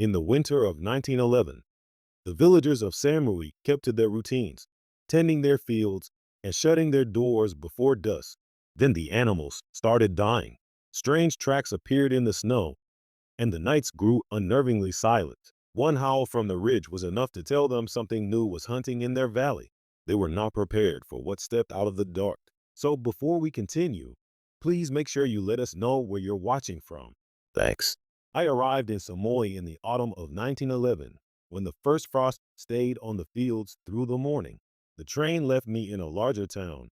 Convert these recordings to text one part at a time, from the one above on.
In the winter of 1911, the villagers of Saint-Breuil kept to their routines, tending their fields and shutting their doors before dusk. Then the animals started dying. Strange tracks appeared in the snow, and the nights grew unnervingly silent. One howl from the ridge was enough to tell them something new was hunting in their valley. They were not prepared for what stepped out of the dark. So before we continue, please make sure you let us know where you're watching from. Thanks. I arrived in Saint-Breuil in the autumn of 1911, when the first frost stayed on the fields through the morning. The train left me in a larger town,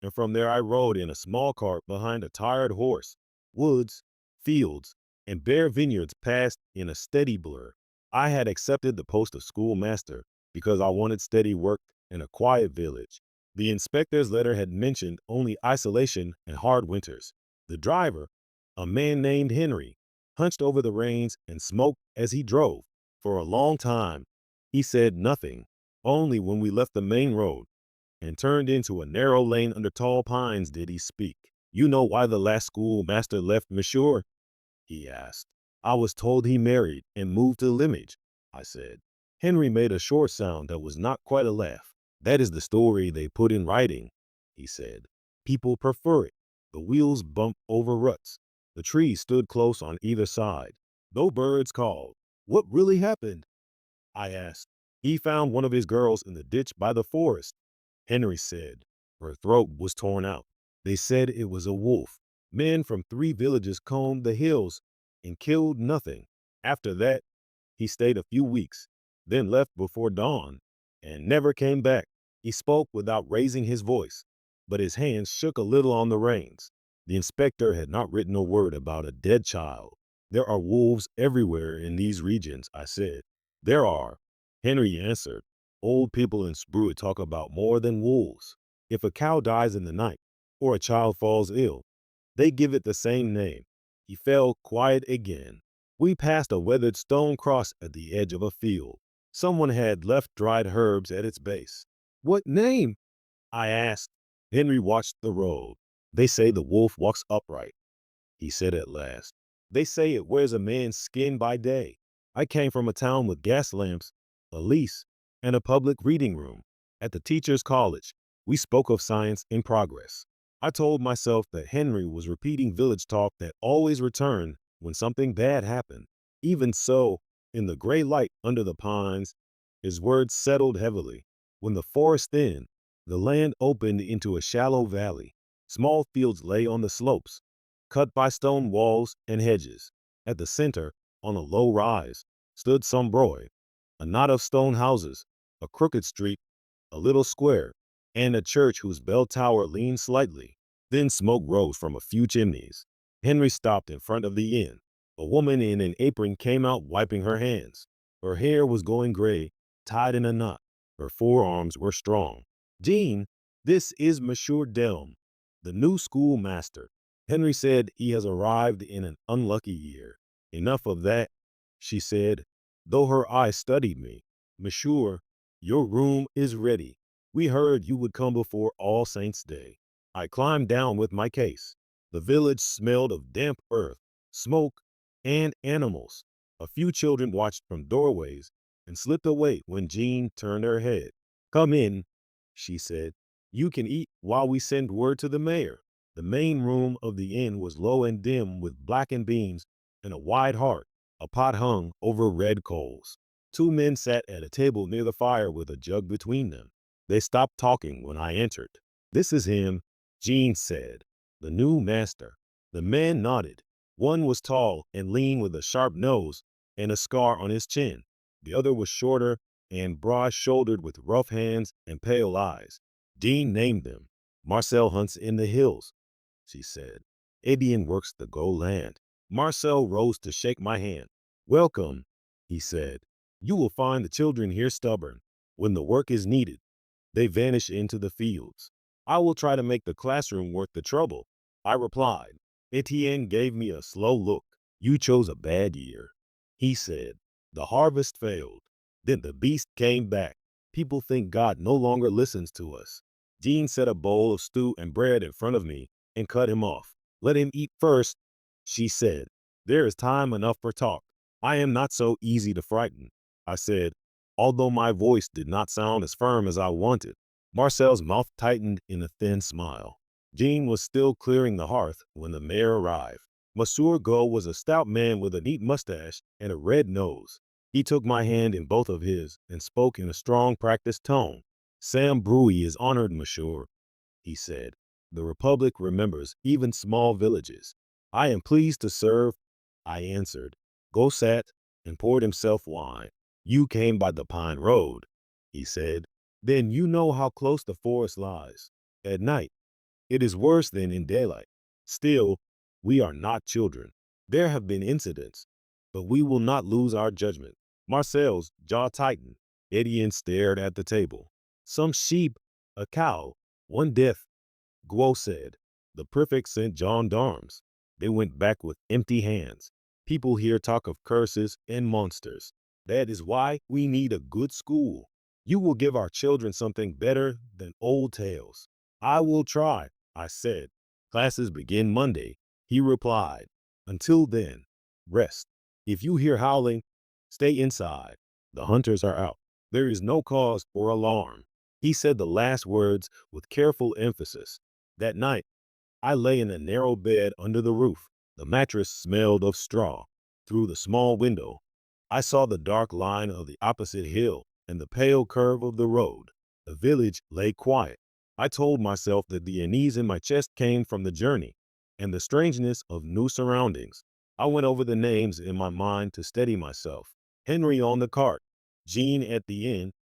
and from there I rode in a small cart behind a tired horse. Woods, fields, and bare vineyards passed in a steady blur. I had accepted the post of schoolmaster because I wanted steady work in a quiet village. The inspector's letter had mentioned only isolation and hard winters. The driver, a man named Henry, hunched over the reins and smoked as he drove. For a long time, he said nothing. Only when we left the main road and turned into a narrow lane under tall pines did he speak. "You know why the last schoolmaster left, monsieur?" he asked. "I was told he married and moved to Limage," I said. Henry made a short sound that was not quite a laugh. "That is the story they put in writing," he said. "People prefer it." The wheels bumped over ruts. The trees stood close on either side. No birds called. "What really happened?" I asked. "He found one of his girls in the ditch by the forest," Henry said. "Her throat was torn out. They said it was a wolf. Men from 3 villages combed the hills and killed nothing. After that, he stayed a few weeks, then left before dawn and never came back." He spoke without raising his voice, but his hands shook a little on the reins. The inspector had not written a word about a dead child. "There are wolves everywhere in these regions," I said. "There are," Henry answered. "Old people in Saint-Breuil talk about more than wolves. If a cow dies in the night or a child falls ill, they give it the same name." He fell quiet again. We passed a weathered stone cross at the edge of a field. Someone had left dried herbs at its base. "What name?" I asked. Henry watched the road. "They say the wolf walks upright," he said at last. "They say it wears a man's skin by day." I came from a town with gas lamps, a lease, and a public reading room. At the teacher's college, we spoke of science in progress. I told myself that Henry was repeating village talk that always returned when something bad happened. Even so, in the gray light under the pines, his words settled heavily. When the forest thinned, the land opened into a shallow valley. Small fields lay on the slopes, cut by stone walls and hedges. At the center, on a low rise, stood Saint-Breuil, a knot of stone houses, a crooked street, a little square, and a church whose bell tower leaned slightly. Then smoke rose from a few chimneys. Henry stopped in front of the inn. A woman in an apron came out wiping her hands. Her hair was going gray, tied in a knot. Her forearms were strong. "Jean, this is Monsieur Delme, the new schoolmaster. Henry said he has arrived in an unlucky year." "Enough of that," she said, though her eyes studied me. "Monsieur, your room is ready. We heard you would come before All Saints' Day." I climbed down with my case. The village smelled of damp earth, smoke, and animals. A few children watched from doorways and slipped away when Jean turned her head. "Come in," she said. "You can eat while we send word to the mayor." The main room of the inn was low and dim with blackened beams and a wide hearth. A pot hung over red coals. 2 men sat at a table near the fire with a jug between them. They stopped talking when I entered. "This is him," Jean said. "The new master." The man nodded. One was tall and lean with a sharp nose and a scar on his chin. The other was shorter and broad-shouldered with rough hands and pale eyes. Jean named them. "Marcel hunts in the hills," she said. "Etienne works the gold land." Marcel rose to shake my hand. "Welcome," he said. "You will find the children here stubborn. When the work is needed, they vanish into the fields. I will try to make the classroom worth the trouble," I replied. Etienne gave me a slow look. "You chose a bad year," he said. "The harvest failed. Then the beast came back. People think God no longer listens to us." Jean set a bowl of stew and bread in front of me and cut him off. "Let him eat first," she said. "There is time enough for talk." I am not so easy to frighten, I said, although my voice did not sound as firm as I wanted. Marcel's mouth tightened in a thin smile. Jean was still clearing the hearth when the mayor arrived. Monsieur Go was a stout man with a neat mustache and a red nose. He took my hand in both of his and spoke in a strong, practiced tone. Saint-Breuil is honored, monsieur, he said. The Republic remembers even small villages. I am pleased to serve, I answered. Go sat and poured himself wine. You came by the Pine Road, he said. Then you know how close the forest lies. At night, it is worse than in daylight. Still, we are not children. There have been incidents, but we will not lose our judgment. Marcel's jaw tightened. Etienne stared at the table. Some sheep, a cow, one death, Guo said. The prefect sent gendarmes. They went back with empty hands. People here talk of curses and monsters. That is why we need a good school. You will give our children something better than old tales. I will try, I said. Classes begin Monday, he replied. Until then, rest. If you hear howling, stay inside. The hunters are out. There is no cause for alarm. He said the last words with careful emphasis. That night, I lay in a narrow bed under the roof. The mattress smelled of straw. Through the small window, I saw the dark line of the opposite hill and the pale curve of the road. The village lay quiet. I told myself that the unease in my chest came from the journey and the strangeness of new surroundings. I went over the names in my mind to steady myself. Henry on the cart, Jean at the inn,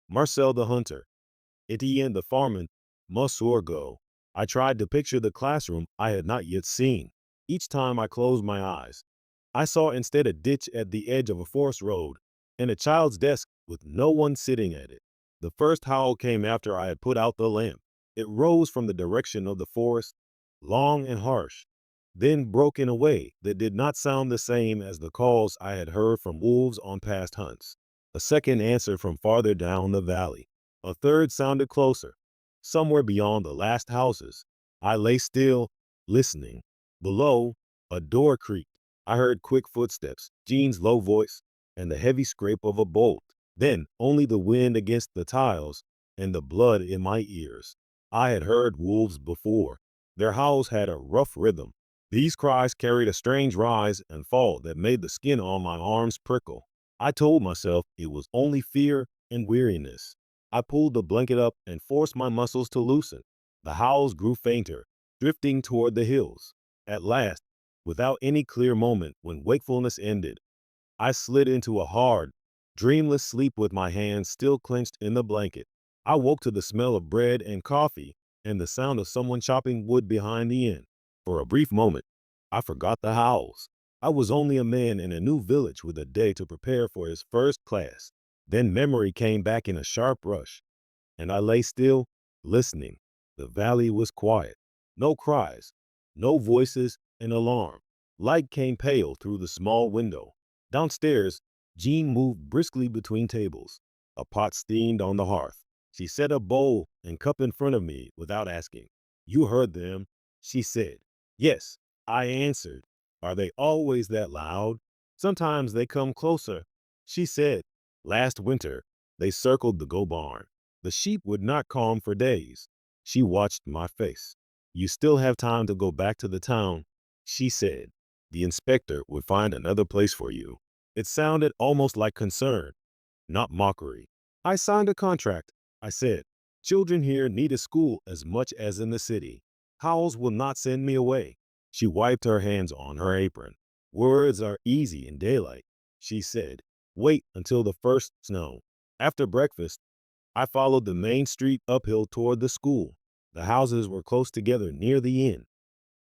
Marcel the hunter, Etienne the farmer, Monsieur Go. I tried to picture the classroom I had not yet seen. Each time I closed my eyes, I saw instead a ditch at the edge of a forest road and a child's desk with no one sitting at it. The first howl came after I had put out the lamp. It rose from the direction of the forest, long and harsh, then broke in a way that did not sound the same as the calls I had heard from wolves on past hunts. A second answered from farther down the valley. A third sounded closer, somewhere beyond the last houses. I lay still, listening. Below, a door creaked. I heard quick footsteps, Jean's low voice, and the heavy scrape of a bolt. Then only the wind against the tiles and the blood in my ears. I had heard wolves before. Their howls had a rough rhythm. These cries carried a strange rise and fall that made the skin on my arms prickle. I told myself it was only fear and weariness. I pulled the blanket up and forced my muscles to loosen. The howls grew fainter, drifting toward the hills. At last, without any clear moment when wakefulness ended, I slid into a hard, dreamless sleep with my hands still clenched in the blanket. I woke to the smell of bread and coffee and the sound of someone chopping wood behind the inn. For a brief moment, I forgot the howls. I was only a man in a new village with a day to prepare for his first class. Then memory came back in a sharp rush, and I lay still, listening. The valley was quiet. No cries, no voices in alarm. Light came pale through the small window. Downstairs, Jean moved briskly between tables. A pot steamed on the hearth. She set a bowl and cup in front of me without asking. You heard them, she said. Yes, I answered. Are they always that loud? Sometimes they come closer, she said. Last winter, they circled the go barn. The sheep would not calm for days. She watched my face. You still have time to go back to the town, she said. The inspector would find another place for you. It sounded almost like concern, not mockery. I signed a contract, I said. Children here need a school as much as in the city. Howells will not send me away. She wiped her hands on her apron. Words are easy in daylight, she said. Wait until the first snow. After breakfast, I followed the main street uphill toward the school. The houses were close together near the inn,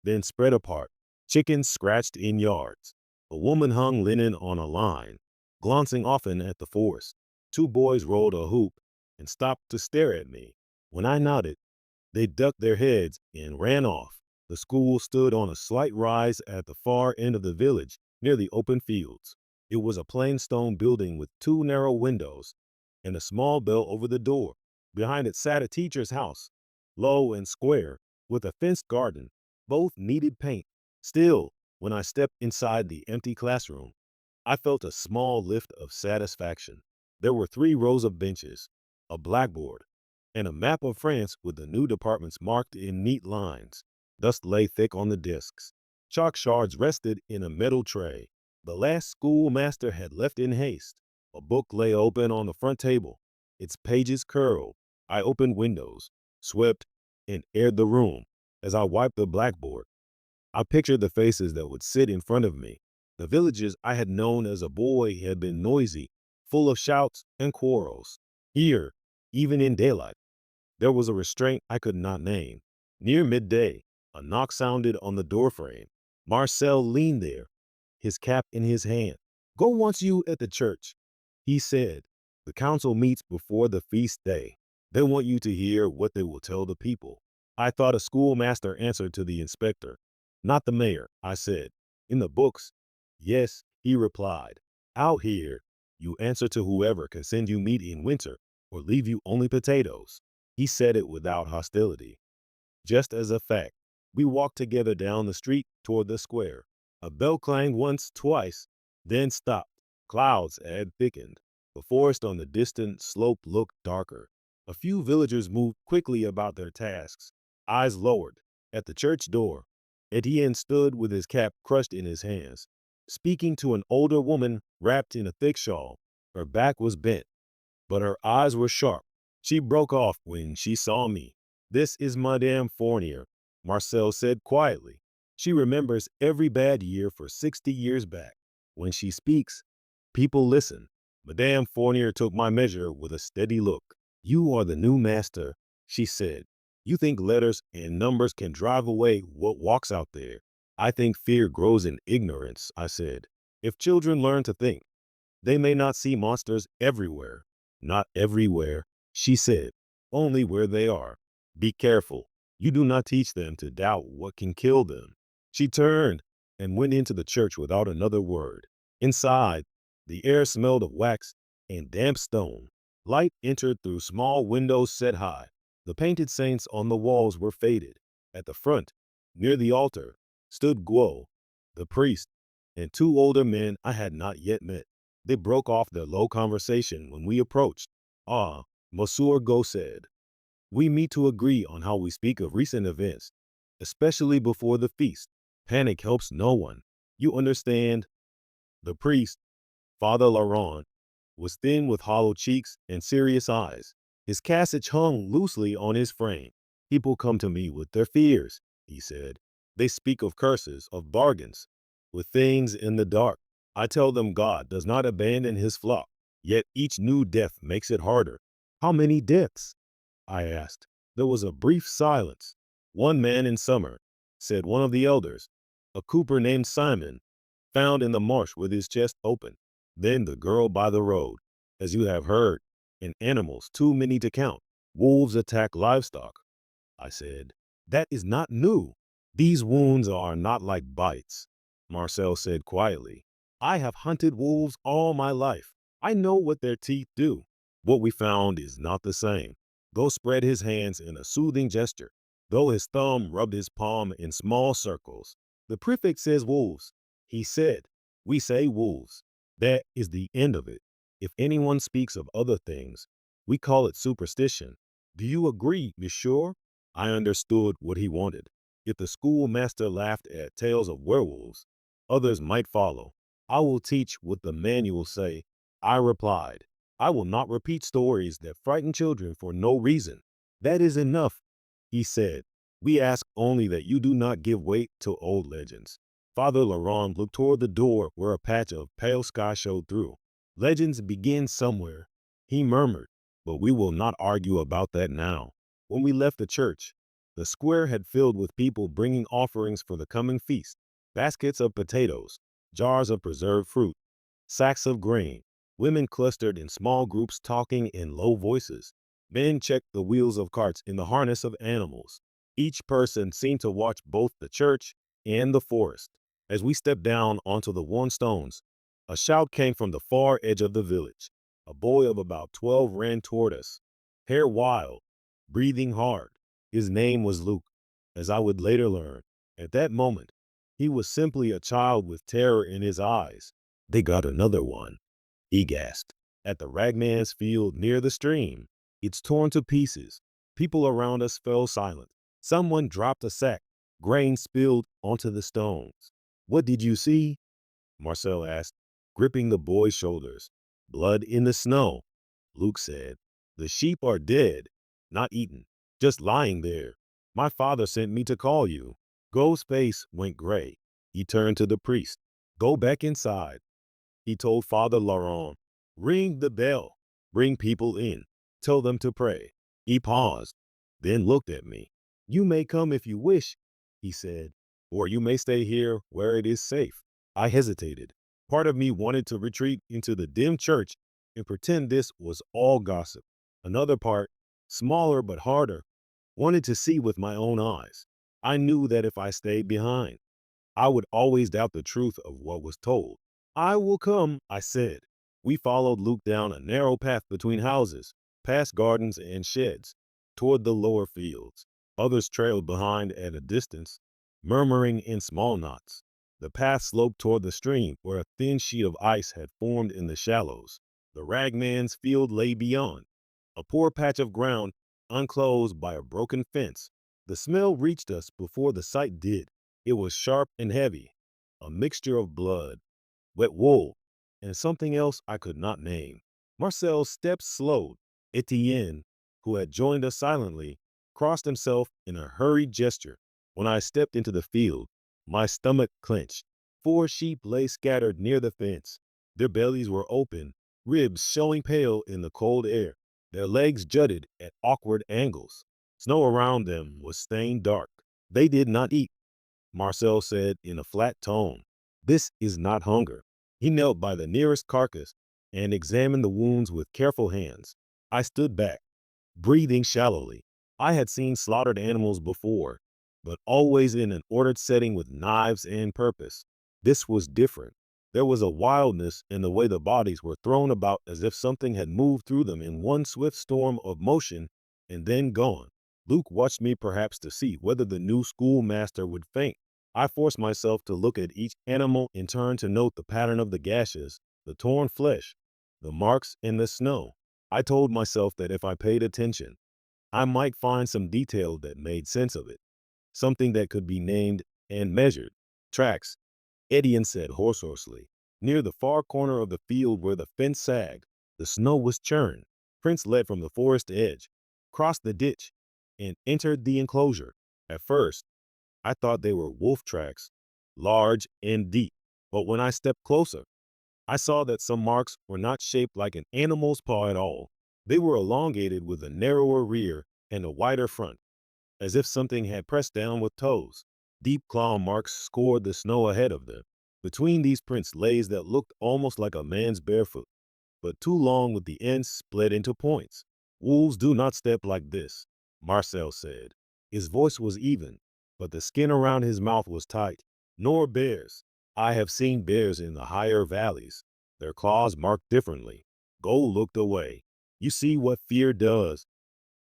then spread apart. Chickens scratched in yards. A woman hung linen on a line, glancing often at the forest. Two boys rolled a hoop and stopped to stare at me. When I nodded, they ducked their heads and ran off. The school stood on a slight rise at the far end of the village, near the open fields. It was a plain stone building with two narrow windows and a small bell over the door. Behind it sat a teacher's house, low and square, with a fenced garden. Both needed paint. Still, when I stepped inside the empty classroom, I felt a small lift of satisfaction. There were 3 rows of benches, a blackboard, and a map of France with the new departments marked in neat lines. Dust lay thick on the desks. Chalk shards rested in a metal tray. The last schoolmaster had left in haste. A book lay open on the front table, its pages curled. I opened windows, swept, and aired the room. As I wiped the blackboard, I pictured the faces that would sit in front of me. The villages I had known as a boy had been noisy, full of shouts and quarrels. Here, even in daylight, there was a restraint I could not name. Near midday, a knock sounded on the doorframe. Marcel leaned there, his cap in his hand. "Go wants you at the church," he said. "The council meets before the feast day. They want you to hear what they will tell the people." I thought a schoolmaster answered to the inspector. "Not the mayor," I said. "In the books." "Yes," he replied. "Out here, you answer to whoever can send you meat in winter or leave you only potatoes." He said it without hostility, just as a fact. We walked together down the street toward the square. A bell clanged once, twice, then stopped. Clouds had thickened. The forest on the distant slope looked darker. A few villagers moved quickly about their tasks, eyes lowered. At the church door, Etienne stood with his cap crushed in his hands, speaking to an older woman wrapped in a thick shawl. Her back was bent, but her eyes were sharp. She broke off when she saw me. "This is Madame Fournier," Marcel said quietly. "She remembers every bad year for 60 years back. When she speaks, people listen." Madame Fournier took my measure with a steady look. "You are the new master," she said. "You think letters and numbers can drive away what walks out there." "I think fear grows in ignorance," I said. "If children learn to think, they may not see monsters everywhere." "Not everywhere," she said. "Only where they are. Be careful. You do not teach them to doubt what can kill them." She turned and went into the church without another word. Inside, the air smelled of wax and damp stone. Light entered through small windows set high. The painted saints on the walls were faded. At the front, near the altar, stood Guo, the priest, and 2 older men I had not yet met. They broke off their low conversation when we approached. "Ah," Monsieur Go said, "we meet to agree on how we speak of recent events, especially before the feast. Panic helps no one. You understand?" The priest, Father Laurent, was thin with hollow cheeks and serious eyes. His cassock hung loosely on his frame. "People come to me with their fears," he said. "They speak of curses, of bargains, with things in the dark. I tell them God does not abandon his flock, yet each new death makes it harder." "How many deaths?" I asked. There was a brief silence. "One man in summer," said one of the elders, "a cooper named Simon, found in the marsh with his chest open. Then the girl by the road, as you have heard, and animals too many to count. Wolves attack livestock." I said. "That is not new." "These wounds are not like bites," Marcel said quietly. "I have hunted wolves all my life. I know what their teeth do. What we found is not the same." Go spread his hands in a soothing gesture, though his thumb rubbed his palm in small circles. "The prefect says wolves," he said. "We say wolves. That is the end of it. If anyone speaks of other things, we call it superstition. Do you agree, monsieur?" I understood what he wanted. If the schoolmaster laughed at tales of werewolves, others might follow. "I will teach what the manuals say," I replied. "I will not repeat stories that frighten children for no reason." "That is enough," he said. "We ask only that you do not give weight to old legends." Father Laurent looked toward the door where a patch of pale sky showed through. "Legends begin somewhere," he murmured, "but we will not argue about that now." When we left the church, the square had filled with people bringing offerings for the coming feast. Baskets of potatoes, jars of preserved fruit, sacks of grain. Women clustered in small groups talking in low voices. Men checked the wheels of carts in the harness of animals. Each person seemed to watch both the church and the forest. As we stepped down onto the worn stones, a shout came from the far edge of the village. A boy of about 12 ran toward us, hair wild, breathing hard. His name was Luke, as I would later learn. At that moment, he was simply a child with terror in his eyes. They got another one, he gasped. At the ragman's field near the stream. It's torn to pieces. People around us fell silent. Someone dropped a sack. Grain spilled onto the stones. What did you see? Marcel asked, gripping the boy's shoulders. Blood in the snow, Luke said. The sheep are dead, not eaten, just lying there. My father sent me to call you. Go's face went gray. He turned to the priest. Go back inside, he told Father Laurent. Ring the bell. Bring people in. Tell them to pray. He paused, then looked at me. You may come if you wish, he said, or you may stay here where it is safe. I hesitated. Part of me wanted to retreat into the dim church and pretend this was all gossip. Another part, smaller but harder, wanted to see with my own eyes. I knew that if I stayed behind, I would always doubt the truth of what was told. I will come, I said. We followed Luke down a narrow path between houses, past gardens and sheds, toward the lower fields. Others trailed behind at a distance, murmuring in small knots. The path sloped toward the stream where a thin sheet of ice had formed in the shallows. The ragman's field lay beyond, a poor patch of ground unclosed by a broken fence. The smell reached us before the sight did. It was sharp and heavy, a mixture of blood, wet wool, and something else I could not name. Marcel's steps slowed. Etienne, who had joined us silently, crossed himself in a hurried gesture. When I stepped into the field, my stomach clenched. 4 sheep lay scattered near the fence. Their bellies were open, ribs showing pale in the cold air. Their legs jutted at awkward angles. Snow around them was stained dark. They did not eat, Marcel said in a flat tone. This is not hunger. He knelt by the nearest carcass and examined the wounds with careful hands. I stood back, breathing shallowly. I had seen slaughtered animals before, but always in an ordered setting with knives and purpose. This was different. There was a wildness in the way the bodies were thrown about as if something had moved through them in one swift storm of motion and then gone. Luke watched me perhaps to see whether the new schoolmaster would faint. I forced myself to look at each animal in turn to note the pattern of the gashes, the torn flesh, the marks in the snow. I told myself that if I paid attention, I might find some detail that made sense of it, something that could be named and measured. Tracks, Etienne said hoarsely. Near the far corner of the field where the fence sagged, the snow was churned. Prince led from the forest edge, crossed the ditch, and entered the enclosure. At first, I thought they were wolf tracks, large and deep. But when I stepped closer, I saw that some marks were not shaped like an animal's paw at all. They were elongated with a narrower rear and a wider front, as if something had pressed down with toes. Deep claw marks scored the snow ahead of them. Between these prints lays that looked almost like a man's barefoot, but too long with the ends split into points. Wolves do not step like this, Marcel said. His voice was even, but the skin around his mouth was tight. Nor bears. I have seen bears in the higher valleys, their claws marked differently. Gold looked away. You see what fear does,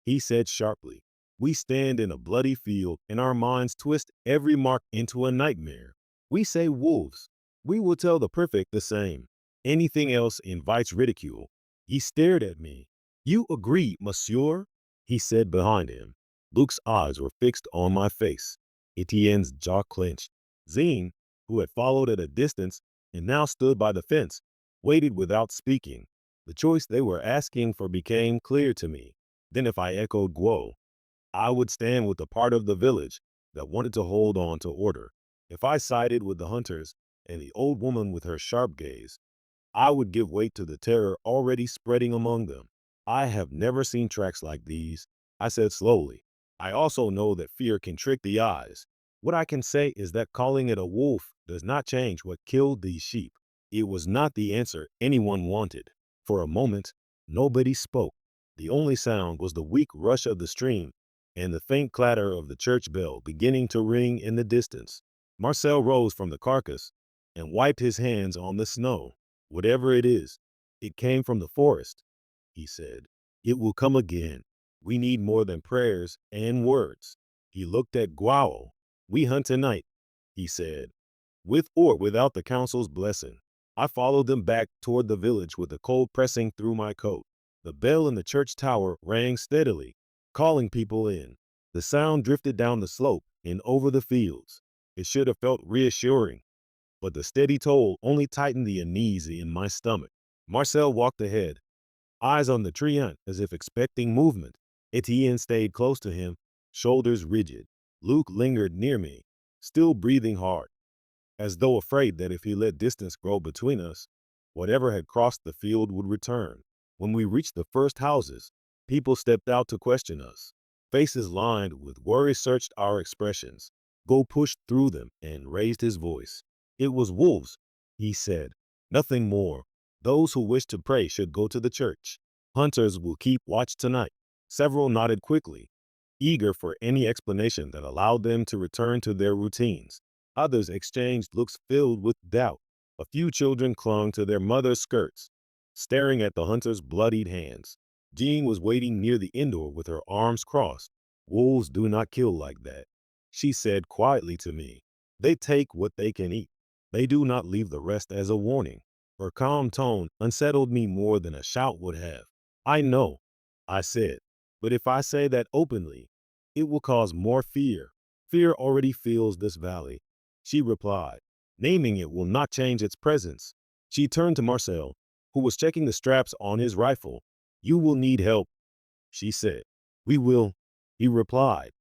he said sharply. We stand in a bloody field and our minds twist every mark into a nightmare. We say wolves. We will tell the prefect the same. Anything else invites ridicule. He stared at me. You agree, monsieur? He said behind him. Luke's eyes were fixed on my face. Etienne's jaw clenched. Zine, who had followed at a distance and now stood by the fence, waited without speaking. The choice they were asking for became clear to me. Then if I echoed Guo, I would stand with the part of the village that wanted to hold on to order. If I sided with the hunters and the old woman with her sharp gaze, I would give weight to the terror already spreading among them. I have never seen tracks like these, I said slowly. I also know that fear can trick the eyes. What I can say is that calling it a wolf does not change what killed these sheep. It was not the answer anyone wanted. For a moment, nobody spoke. The only sound was the weak rush of the stream and the faint clatter of the church bell beginning to ring in the distance. Marcel rose from the carcass and wiped his hands on the snow. Whatever it is, it came from the forest, he said. It will come again. We need more than prayers and words. He looked at Guao. We hunt tonight, he said, with or without the council's blessing. I followed them back toward the village with the cold pressing through my coat. The bell in the church tower rang steadily, calling people in. The sound drifted down the slope and over the fields. It should have felt reassuring, but the steady toll only tightened the uneasy in my stomach. Marcel walked ahead, eyes on the treant as if expecting movement. Etienne stayed close to him, shoulders rigid. Luke lingered near me, still breathing hard, as though afraid that if he let distance grow between us, whatever had crossed the field would return. When we reached the first houses, people stepped out to question us. Faces lined with worry searched our expressions. Go pushed through them and raised his voice. It was wolves, he said. Nothing more. Those who wish to pray should go to the church. Hunters will keep watch tonight. Several nodded quickly, eager for any explanation that allowed them to return to their routines. Others exchanged looks filled with doubt. A few children clung to their mother's skirts, staring at the hunter's bloodied hands. Jean was waiting near the indoor with her arms crossed. Wolves do not kill like that, she said quietly to me. They take what they can eat. They do not leave the rest as a warning. Her calm tone unsettled me more than a shout would have. I know, I said, but if I say that openly, it will cause more fear. Fear already fills this valley, she replied. Naming it will not change its presence. She turned to Marcel, who was checking the straps on his rifle. You will need help, she said. We will, he replied,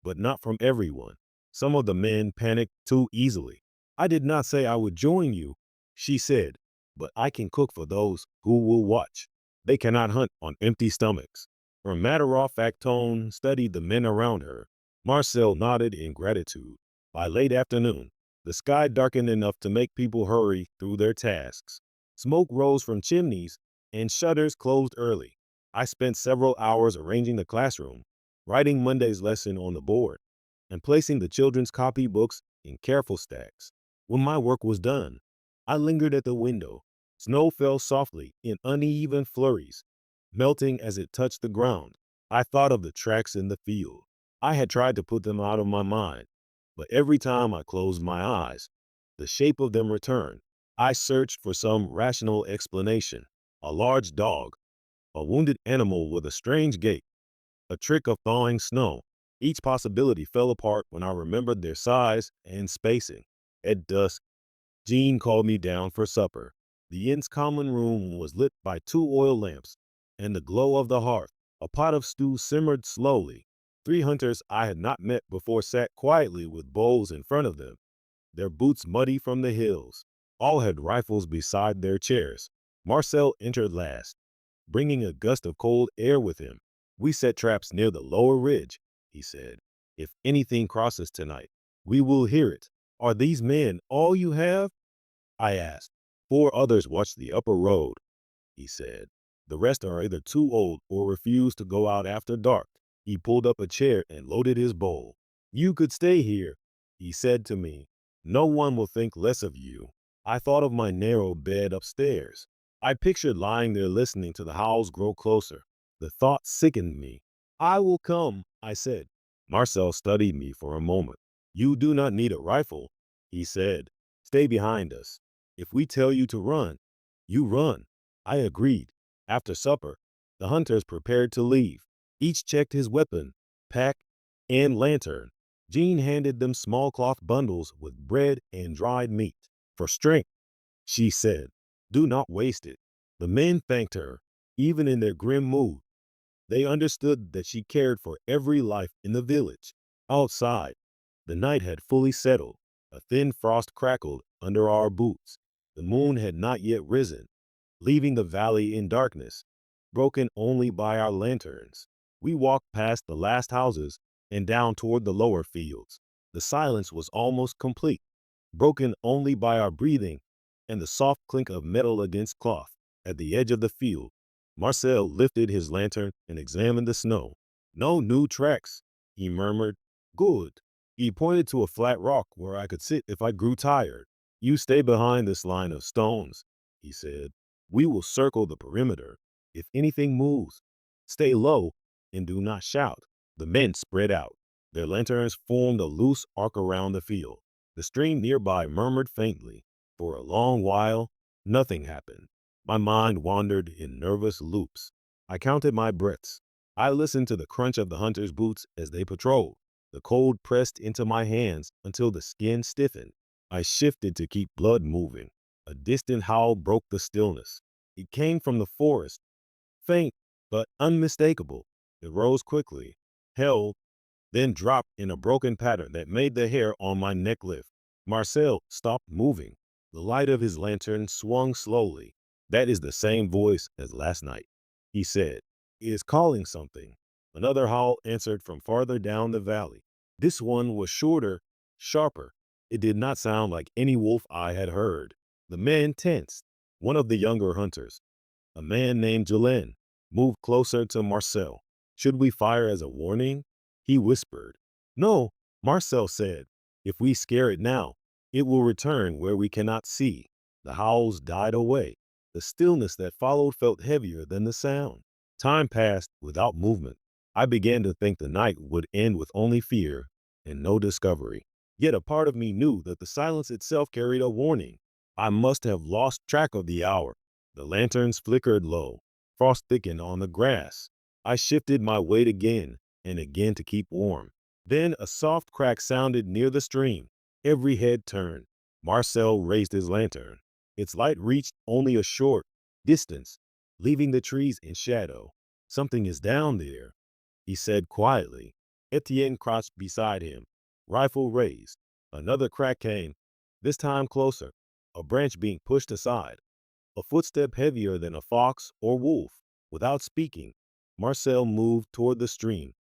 but not from everyone. Some of the men panicked too easily. I did not say I would join you, she said, but I can cook for those who will watch. They cannot hunt on empty stomachs. Her matter-of-fact tone studied the men around her. Marcel nodded in gratitude. By late afternoon, the sky darkened enough to make people hurry through their tasks. Smoke rose from chimneys, and shutters closed early. I spent several hours arranging the classroom, writing Monday's lesson on the board, and placing the children's copybooks in careful stacks. When my work was done, I lingered at the window. Snow fell softly in uneven flurries, melting as it touched the ground. I thought of the tracks in the field. I had tried to put them out of my mind, but every time I closed my eyes, the shape of them returned. I searched for some rational explanation. A large dog, a wounded animal with a strange gait, a trick of thawing snow. Each possibility fell apart when I remembered their size and spacing. At dusk, Jean called me down for supper. The inn's common room was lit by 2 oil lamps and the glow of the hearth. A pot of stew simmered slowly. 3 hunters I had not met before sat quietly with bowls in front of them, their boots muddy from the hills. All had rifles beside their chairs. Marcel entered last, bringing a gust of cold air with him. We set traps near the lower ridge, he said. If anything crosses tonight, we will hear it. Are these men all you have? I asked. 4 others watch the upper road, he said. The rest are either too old or refuse to go out after dark. He pulled up a chair and loaded his bowl. You could stay here, he said to me. No one will think less of you. I thought of my narrow bed upstairs. I pictured lying there listening to the howls grow closer. The thought sickened me. I will come, I said. Marcel studied me for a moment. You do not need a rifle, he said. Stay behind us. If we tell you to run, you run. I agreed. After supper, the hunters prepared to leave. Each checked his weapon, pack, and lantern. Jean handed them small cloth bundles with bread and dried meat. For strength, she said, do not waste it. The men thanked her, even in their grim mood. They understood that she cared for every life in the village. Outside, the night had fully settled. A thin frost crackled under our boots. The moon had not yet risen, leaving the valley in darkness, broken only by our lanterns. We walked past the last houses and down toward the lower fields. The silence was almost complete, broken only by our breathing and the soft clink of metal against cloth. At the edge of the field, Marcel lifted his lantern and examined the snow. No new tracks, he murmured. Good. He pointed to a flat rock where I could sit if I grew tired. You stay behind this line of stones, he said. We will circle the perimeter. If anything moves, stay low and do not shout. The men spread out. Their lanterns formed a loose arc around the field. The stream nearby murmured faintly. For a long while, Nothing happened. My mind wandered in nervous loops. I counted my breaths. I listened to the crunch of the hunter's boots as they patrolled. The cold pressed into my hands until the skin stiffened. I shifted to keep blood moving. A distant howl broke the stillness. It came from the forest, faint but unmistakable. It rose quickly, held, then dropped in a broken pattern that made the hair on my neck lift. Marcel stopped moving. The light of his lantern swung slowly. "That is the same voice as last night," he said. "It is calling something." Another howl answered from farther down the valley. This one was shorter, sharper. It did not sound like any wolf I had heard. The men tensed. One of the younger hunters, a man named Julien, moved closer to Marcel. "Should we fire as a warning?" he whispered. "No," Marcel said. "If we scare it now, it will return where we cannot see." The howls died away. The stillness that followed felt heavier than the sound. Time passed without movement. I began to think the night would end with only fear and no discovery. Yet a part of me knew that the silence itself carried a warning. I must have lost track of the hour. The lanterns flickered low. Frost thickened on the grass. I shifted my weight again and again to keep warm. Then a soft crack sounded near the stream. Every head turned. Marcel raised his lantern. Its light reached only a short distance, leaving the trees in shadow. "Something is down there," he said quietly. Etienne crouched beside him, rifle raised. Another crack came, this time closer, a branch being pushed aside. A footstep heavier than a fox or wolf. Without speaking, Marcel moved toward the stream,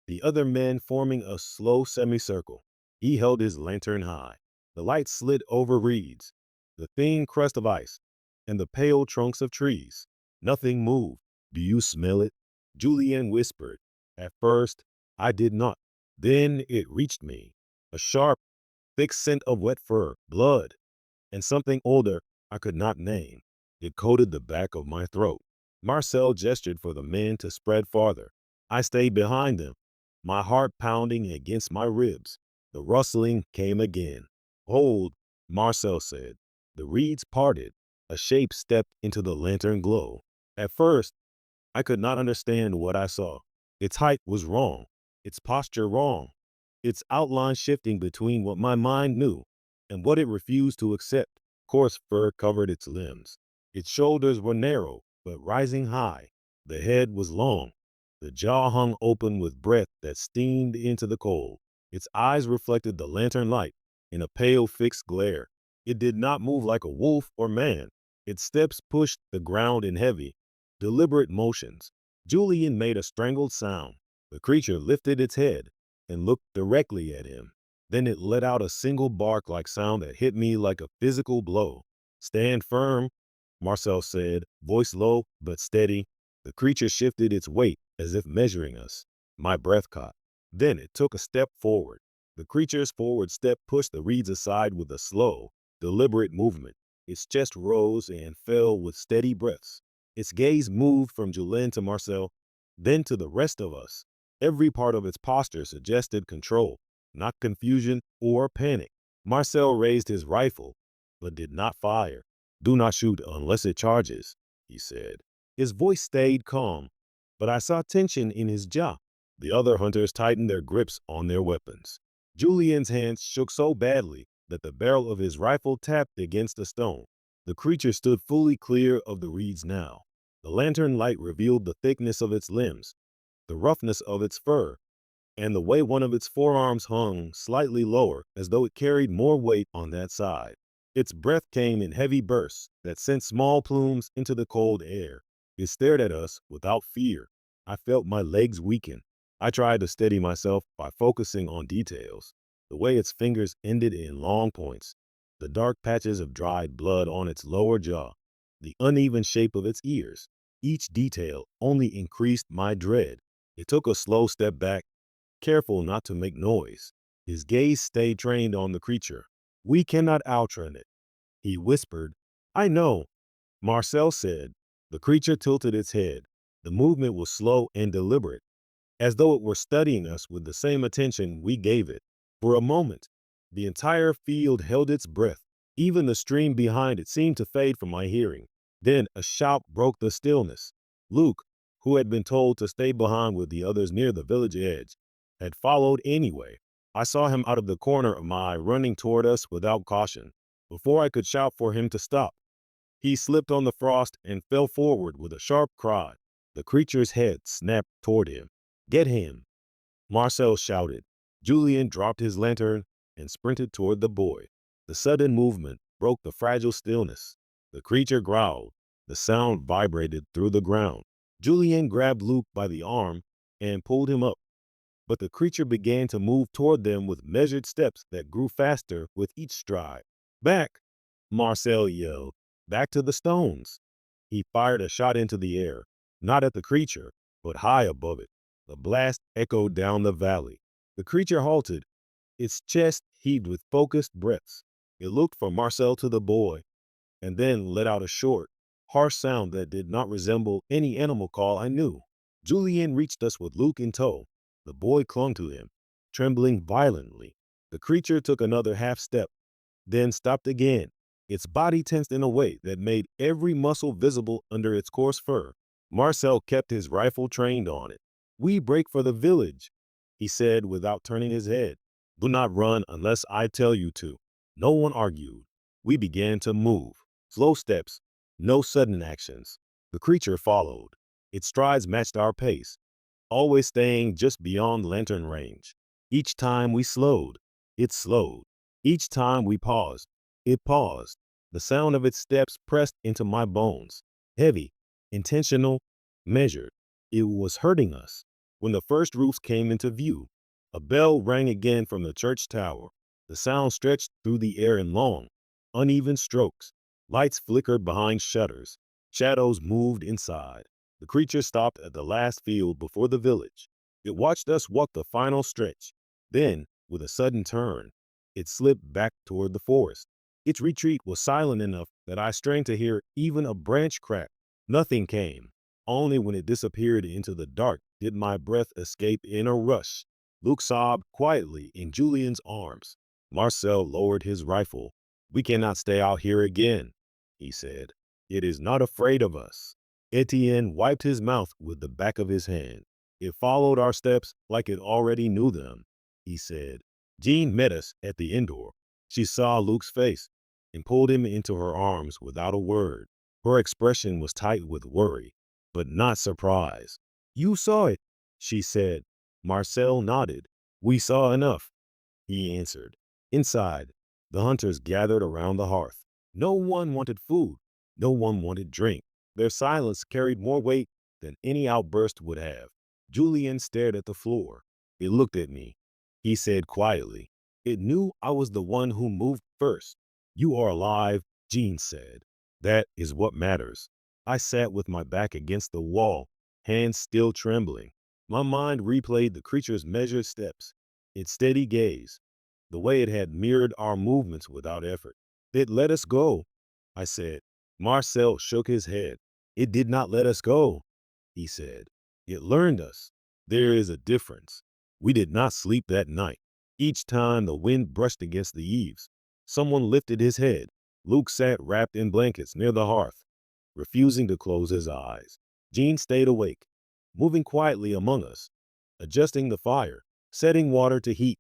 the other men forming a slow semicircle. He held his lantern high. The light slid over reeds, the thin crust of ice, and the pale trunks of trees. Nothing moved. "Do you smell it?" Julien whispered. At first, I did not. Then it reached me. A sharp, thick scent of wet fur, blood, and something older I could not name. It coated the back of my throat. Marcel gestured for the men to spread farther. I stayed behind them, my heart pounding against my ribs. The rustling came again. "Hold," Marcel said. The reeds parted. A shape stepped into the lantern glow. At first, I could not understand what I saw. Its height was wrong, its posture wrong, its outline shifting between what my mind knew and what it refused to accept. Coarse fur covered its limbs. Its shoulders were narrow, but rising high. The head was long. The jaw hung open with breath that steamed into the cold. Its eyes reflected the lantern light in a pale, fixed glare. It did not move like a wolf or man. Its steps pushed the ground in heavy, deliberate motions. Julien made a strangled sound. The creature lifted its head and looked directly at him. Then it let out a single bark-like sound that hit me like a physical blow. "Stand firm," Marcel said, voice low but steady. The creature shifted its weight as if measuring us. My breath caught. Then it took a step forward. The creature's forward step pushed the reeds aside with a slow, deliberate movement. Its chest rose and fell with steady breaths. Its gaze moved from Julien to Marcel, then to the rest of us. Every part of its posture suggested control, not confusion or panic. Marcel raised his rifle, but did not fire. "Do not shoot unless it charges," he said. His voice stayed calm, but I saw tension in his jaw. The other hunters tightened their grips on their weapons. Julien's hands shook so badly that the barrel of his rifle tapped against a stone. The creature stood fully clear of the reeds now. The lantern light revealed the thickness of its limbs, the roughness of its fur, and the way one of its forearms hung slightly lower, as though it carried more weight on that side. Its breath came in heavy bursts that sent small plumes into the cold air. It stared at us without fear. I felt my legs weaken. I tried to steady myself by focusing on details. The way its fingers ended in long points, the dark patches of dried blood on its lower jaw, the uneven shape of its ears. Each detail only increased my dread. It took a slow step back, careful not to make noise. His gaze stayed trained on the creature. "We cannot outrun it," he whispered. "I know," Marcel said. The creature tilted its head. The movement was slow and deliberate, as though it were studying us with the same attention we gave it. For a moment, the entire field held its breath. Even the stream behind it seemed to fade from my hearing. Then a shout broke the stillness. Luke, who had been told to stay behind with the others near the village edge, had followed anyway. I saw him out of the corner of my eye running toward us without caution. Before I could shout for him to stop, he slipped on the frost and fell forward with a sharp cry. The creature's head snapped toward him. "Get him!" Marcel shouted. Julien dropped his lantern and sprinted toward the boy. The sudden movement broke the fragile stillness. The creature growled. The sound vibrated through the ground. Julien grabbed Luke by the arm and pulled him up, but the creature began to move toward them with measured steps that grew faster with each stride. "Back!" Marcel yelled. "Back to the stones!" He fired a shot into the air, not at the creature, but high above it. The blast echoed down the valley. The creature halted, its chest heaved with focused breaths. It looked from Marcel to the boy, and then let out a short, harsh sound that did not resemble any animal call I knew. Julien reached us with Luke in tow. The boy clung to him, trembling violently. The creature took another half step, then stopped again. Its body tensed in a way that made every muscle visible under its coarse fur. Marcel kept his rifle trained on it. "We break for the village," he said without turning his head. "Do not run unless I tell you to." No one argued. We began to move. Slow steps, no sudden actions. The creature followed. Its strides matched our pace, always staying just beyond lantern range. Each time we slowed, it slowed. Each time we paused, it paused. The sound of its steps pressed into my bones. Heavy, intentional, measured. It was hurting us. When the first roofs came into view, a bell rang again from the church tower. The sound stretched through the air in long, uneven strokes. Lights flickered behind shutters. Shadows moved inside. The creature stopped at the last field before the village. It watched us walk the final stretch. Then, with a sudden turn, it slipped back toward the forest. Its retreat was silent enough that I strained to hear even a branch crack. Nothing came. Only when it disappeared into the dark did my breath escape in a rush. Luke sobbed quietly in Julien's arms. Marcel lowered his rifle. "We cannot stay out here again," he said. "It is not afraid of us." Etienne wiped his mouth with the back of his hand. "It followed our steps like it already knew them," he said. Jean met us at the inn door. She saw Luke's face and pulled him into her arms without a word. Her expression was tight with worry, but not surprise. "You saw it," she said. Marcel nodded. "We saw enough," he answered. Inside, the hunters gathered around the hearth. No one wanted food. No one wanted drink. Their silence carried more weight than any outburst would have. Julien stared at the floor. It looked at me. He said quietly. It knew I was the one who moved first. "You are alive," Jean said. "That is what matters." I sat with my back against the wall, hands still trembling. My mind replayed the creature's measured steps, its steady gaze, the way it had mirrored our movements without effort. "It let us go," I said. Marcel shook his head. "It did not let us go," he said. "It learned us. There is a difference." We did not sleep that night. Each time the wind brushed against the eaves, someone lifted his head. Luke sat wrapped in blankets near the hearth, refusing to close his eyes. Jean stayed awake, moving quietly among us, adjusting the fire, setting water to heat,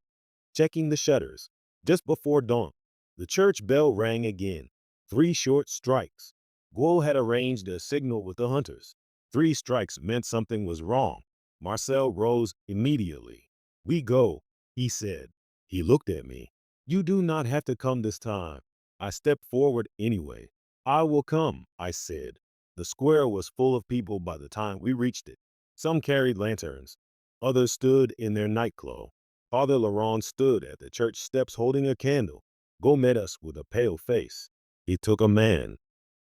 checking the shutters. Just before dawn, the church bell rang again. 3 short strikes. Guo had arranged a signal with the hunters. 3 strikes meant something was wrong. Marcel rose immediately. "We go," he said. He looked at me. "You do not have to come this time." I stepped forward anyway. "I will come," I said. The square was full of people by the time we reached it. Some carried lanterns. Others stood in their nightclothes. Father Laurent stood at the church steps holding a candle. Go met us with a pale face. "It took a man,"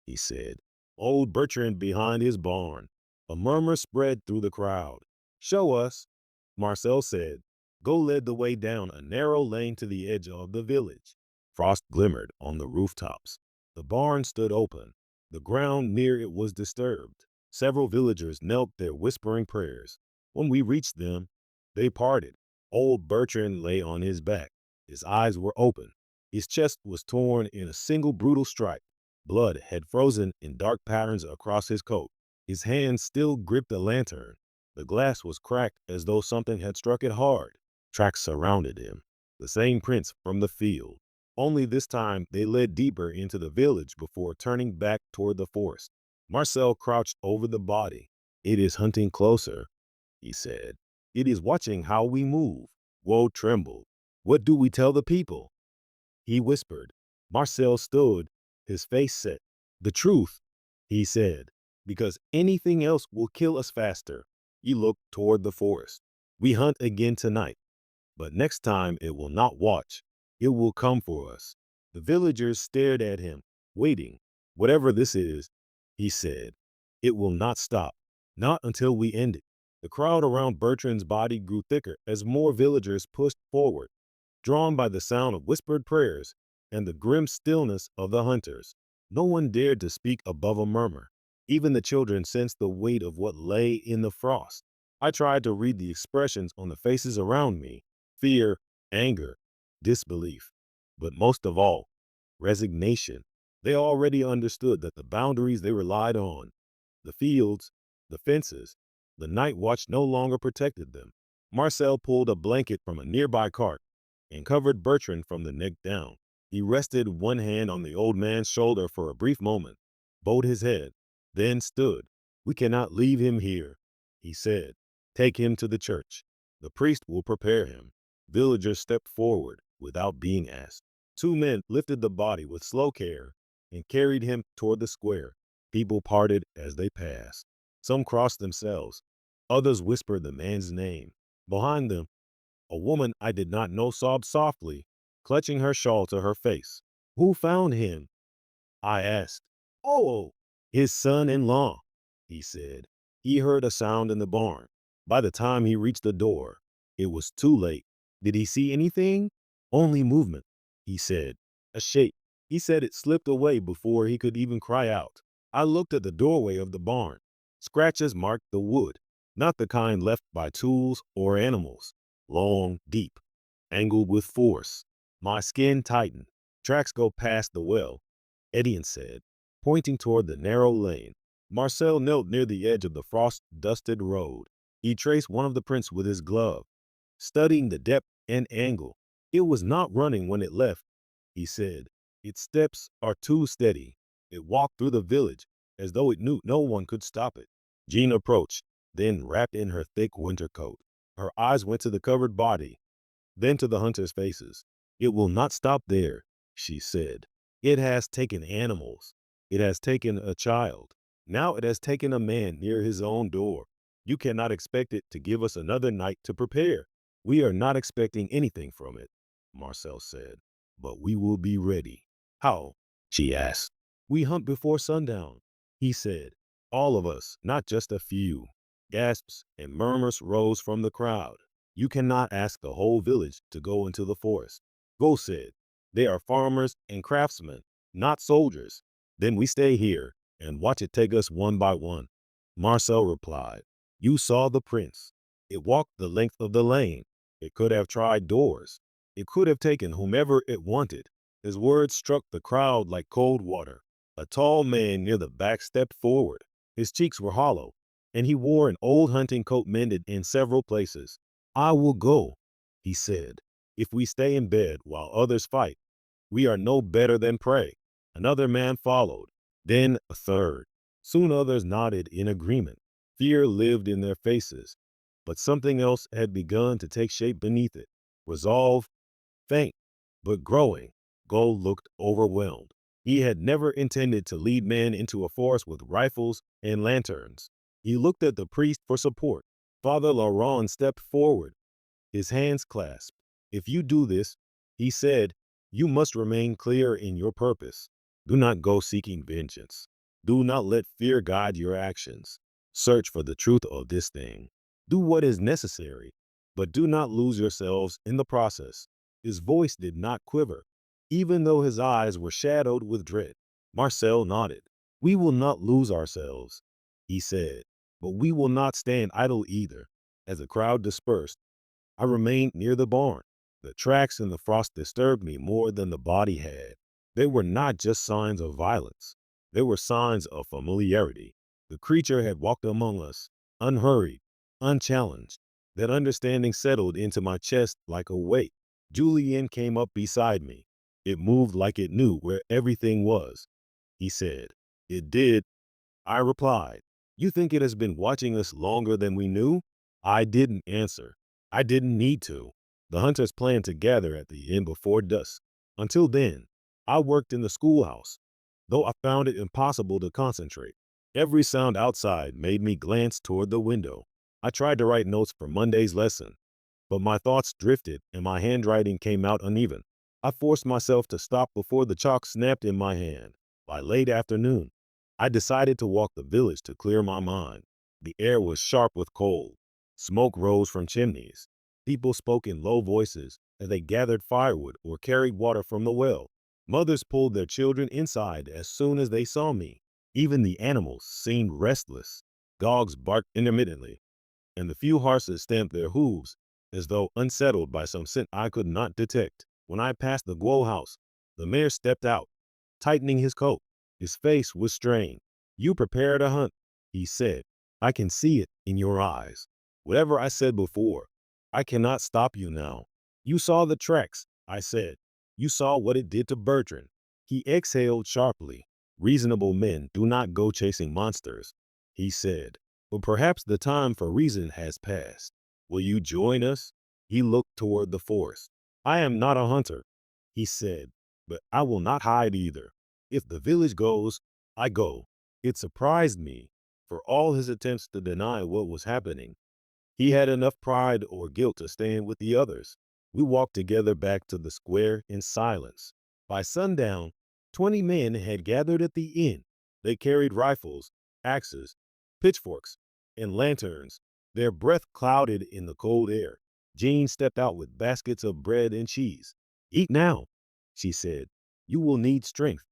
he said. "Old Bertrand behind his barn." A murmur spread through the crowd. "Show us," Marcel said. Go led the way down a narrow lane to the edge of the village. Frost glimmered on the rooftops. The barn stood open. The ground near it was disturbed. Several villagers knelt there whispering prayers. When we reached them, they parted. Old Bertrand lay on his back. His eyes were open. His chest was torn in a single brutal strike. Blood had frozen in dark patterns across his coat. His hand still gripped the lantern. The glass was cracked as though something had struck it hard. Tracks surrounded him, the same prints from the field. Only this time they led deeper into the village before turning back toward the forest. Marcel crouched over the body. "It is hunting closer," he said. "It is watching how we move." Woe trembled. "What do we tell the people?" he whispered. Marcel stood, his face set. "The truth," he said, "because anything else will kill us faster." He looked toward the forest. "We hunt again tonight, but next time it will not watch. It will come for us." The villagers stared at him, waiting. "Whatever this is," he said, "it will not stop. Not until we end it." The crowd around Bertrand's body grew thicker as more villagers pushed forward, drawn by the sound of whispered prayers and the grim stillness of the hunters. No one dared to speak above a murmur. Even the children sensed the weight of what lay in the frost. I tried to read the expressions on the faces around me: fear, anger, disbelief, but most of all, resignation. They already understood that the boundaries they relied on, the fields, the fences, the night watch, no longer protected them. Marcel pulled a blanket from a nearby cart and covered Bertrand from the neck down. He rested one hand on the old man's shoulder for a brief moment, bowed his head, then stood. "We cannot leave him here," he said. "Take him to the church. The priest will prepare him." Villagers stepped forward without being asked. Two men lifted the body with slow care and carried him toward the square. People parted as they passed. Some crossed themselves. Others whispered the man's name. Behind them, a woman I did not know sobbed softly, clutching her shawl to her face. "Who found him?" I asked. "Oh, his son-in-law," he said. "He heard a sound in the barn. By the time he reached the door, it was too late." "Did he see anything?" "Only movement," he said. "A shape." He said it slipped away before he could even cry out. I looked at the doorway of the barn. Scratches marked the wood, not the kind left by tools or animals. Long, deep, angled with force. My skin tightened. "Tracks go past the well," Etienne said, pointing toward the narrow lane. Marcel knelt near the edge of the frost-dusted road. He traced one of the prints with his glove, studying the depth and angle. "It was not running when it left," he said. "Its steps are too steady." It walked through the village as though it knew no one could stop it. Jean approached, then wrapped in her thick winter coat. Her eyes went to the covered body, then to the hunters' faces. "It will not stop there," she said. "It has taken animals. It has taken a child. Now it has taken a man near his own door. You cannot expect it to give us another night to prepare." "We are not expecting anything from it," Marcel said, "but we will be ready." "How?" she asked. "We hunt before sundown," he said. "All of us, not just a few." Gasps and murmurs rose from the crowd. "You cannot ask the whole village to go into the forest," Go said. "They are farmers and craftsmen, not soldiers." "Then we stay here and watch it take us one by one," Marcel replied. "You saw the prince. It walked the length of the lane. It could have tried doors. It could have taken whomever it wanted." His words struck the crowd like cold water. A tall man near the back stepped forward. His cheeks were hollow, and he wore an old hunting coat mended in several places. "I will go," he said. "If we stay in bed while others fight, we are no better than prey." Another man followed, then a third. Soon others nodded in agreement. Fear lived in their faces, but something else had begun to take shape beneath it. Resolve, faint, but growing. Gold looked overwhelmed. He had never intended to lead men into a forest with rifles and lanterns. He looked at the priest for support. Father Laurent stepped forward, his hands clasped. "If you do this," he said, "you must remain clear in your purpose. Do not go seeking vengeance. Do not let fear guide your actions. Search for the truth of this thing. Do what is necessary, but do not lose yourselves in the process." His voice did not quiver, even though his eyes were shadowed with dread. Marcel nodded. "We will not lose ourselves," he said, "but we will not stand idle either." As the crowd dispersed, I remained near the barn. The tracks in the frost disturbed me more than the body had. They were not just signs of violence. They were signs of familiarity. The creature had walked among us, unhurried, unchallenged. That understanding settled into my chest like a weight. Julian came up beside me. It moved like it knew where everything was. He said, "It did," I replied. "You think it has been watching us longer than we knew?" I didn't answer. I didn't need to. The hunters planned to gather at the inn before dusk. Until then, I worked in the schoolhouse, though I found it impossible to concentrate. Every sound outside made me glance toward the window. I tried to write notes for Monday's lesson, but my thoughts drifted and my handwriting came out uneven. I forced myself to stop before the chalk snapped in my hand. By late afternoon, I decided to walk the village to clear my mind. The air was sharp with cold. Smoke rose from chimneys. People spoke in low voices as they gathered firewood or carried water from the well. Mothers pulled their children inside as soon as they saw me. Even the animals seemed restless. Dogs barked intermittently, and the few horses stamped their hooves as though unsettled by some scent I could not detect. When I passed the Guo house, the mayor stepped out, tightening his coat. His face was strained. "You prepared a hunt," he said. "I can see it in your eyes. Whatever I said before, I cannot stop you now." "You saw the tracks," I said. "You saw what it did to Bertrand." He exhaled sharply. "Reasonable men do not go chasing monsters," he said. "But perhaps the time for reason has passed. Will you join us?" He looked toward the forest. "I am not a hunter," he said, "but I will not hide either. If the village goes, I go." It surprised me, for all his attempts to deny what was happening. He had enough pride or guilt to stand with the others. We walked together back to the square in silence. By sundown, 20 men had gathered at the inn. They carried rifles, axes, pitchforks, and lanterns. Their breath clouded in the cold air. Jean stepped out with baskets of bread and cheese. "Eat now," she said. "You will need strength."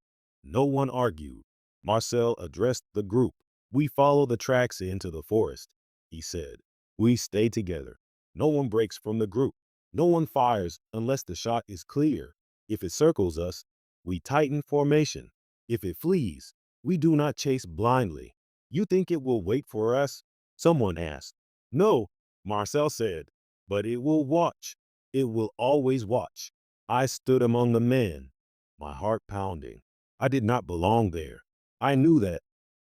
No one argued. Marcel addressed the group. "We follow the tracks into the forest," he said. "We stay together. No one breaks from the group. No one fires unless the shot is clear. If it circles us, we tighten formation. If it flees, we do not chase blindly." "You think it will wait for us?" someone asked. "No," Marcel said, "but it will watch. It will always watch." I stood among the men, my heart pounding. I did not belong there. I knew that,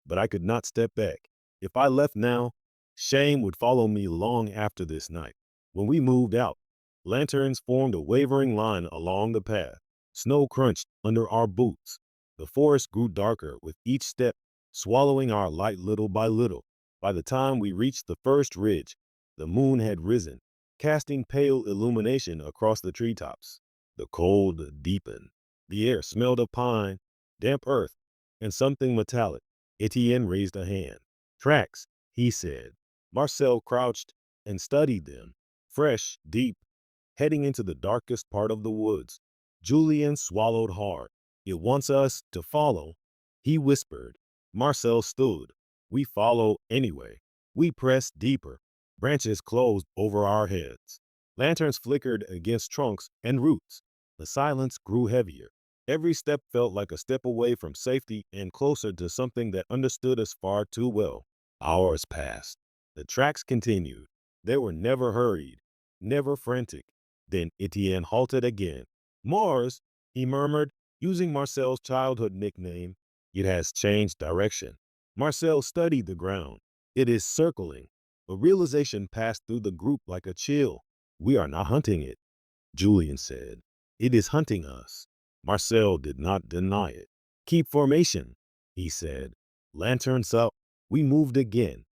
but I could not step back. If I left now, shame would follow me long after this night. When we moved out, lanterns formed a wavering line along the path. Snow crunched under our boots. The forest grew darker with each step, swallowing our light little by little. By the time we reached the first ridge, the moon had risen, casting pale illumination across the treetops. The cold deepened. The air smelled of pine, damp earth, and something metallic. Etienne raised a hand. "Tracks," he said. Marcel crouched and studied them. Fresh, deep, heading into the darkest part of the woods. Julien swallowed hard. "It wants us to follow," he whispered. Marcel stood. "We follow anyway." We pressed deeper. Branches closed over our heads. Lanterns flickered against trunks and roots. The silence grew heavier. Every step felt like a step away from safety and closer to something that understood us far too well. Hours passed. The tracks continued. They were never hurried, never frantic. Then Etienne halted again. "Mars," he murmured, using Marcel's childhood nickname. "It has changed direction." Marcel studied the ground. "It is circling." A realization passed through the group like a chill. "We are not hunting it," Julien said. "It is hunting us." Marcel did not deny it. "Keep formation," he said. Lanterns up, we moved again,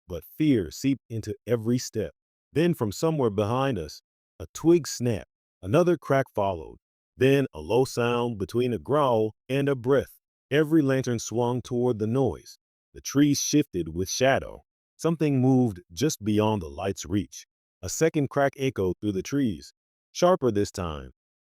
but fear seeped into every step. Then from somewhere behind us, a twig snapped. Another crack followed. Then a low sound between a growl and a breath. Every lantern swung toward the noise. The trees shifted with shadow. Something moved just beyond the light's reach. A second crack echoed through the trees, sharper this time,